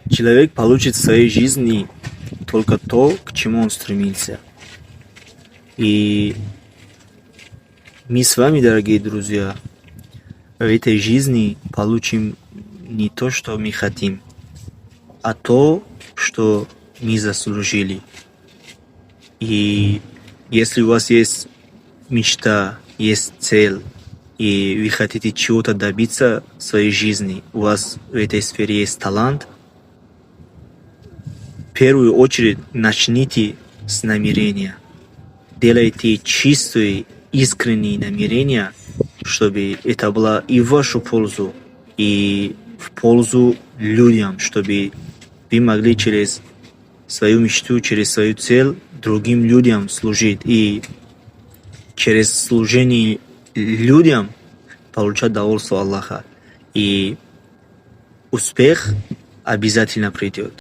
Человек получит в своей жизни только то, к чему он стремился. И мы с вами, дорогие друзья, в этой жизни получим не то, что мы хотим, а то, что мы заслужили. И если у вас есть мечта, есть цель, и вы хотите чего-то добиться в своей жизни, у вас в этой сфере есть талант, в первую очередь начните с намерения. Делайте чистые, искренние намерения, чтобы это было и в вашу пользу, и в пользу людям, чтобы вы могли через свою мечту, через свою цель другим людям служить. И через служение людям получать довольство Аллаха. И успех обязательно придет.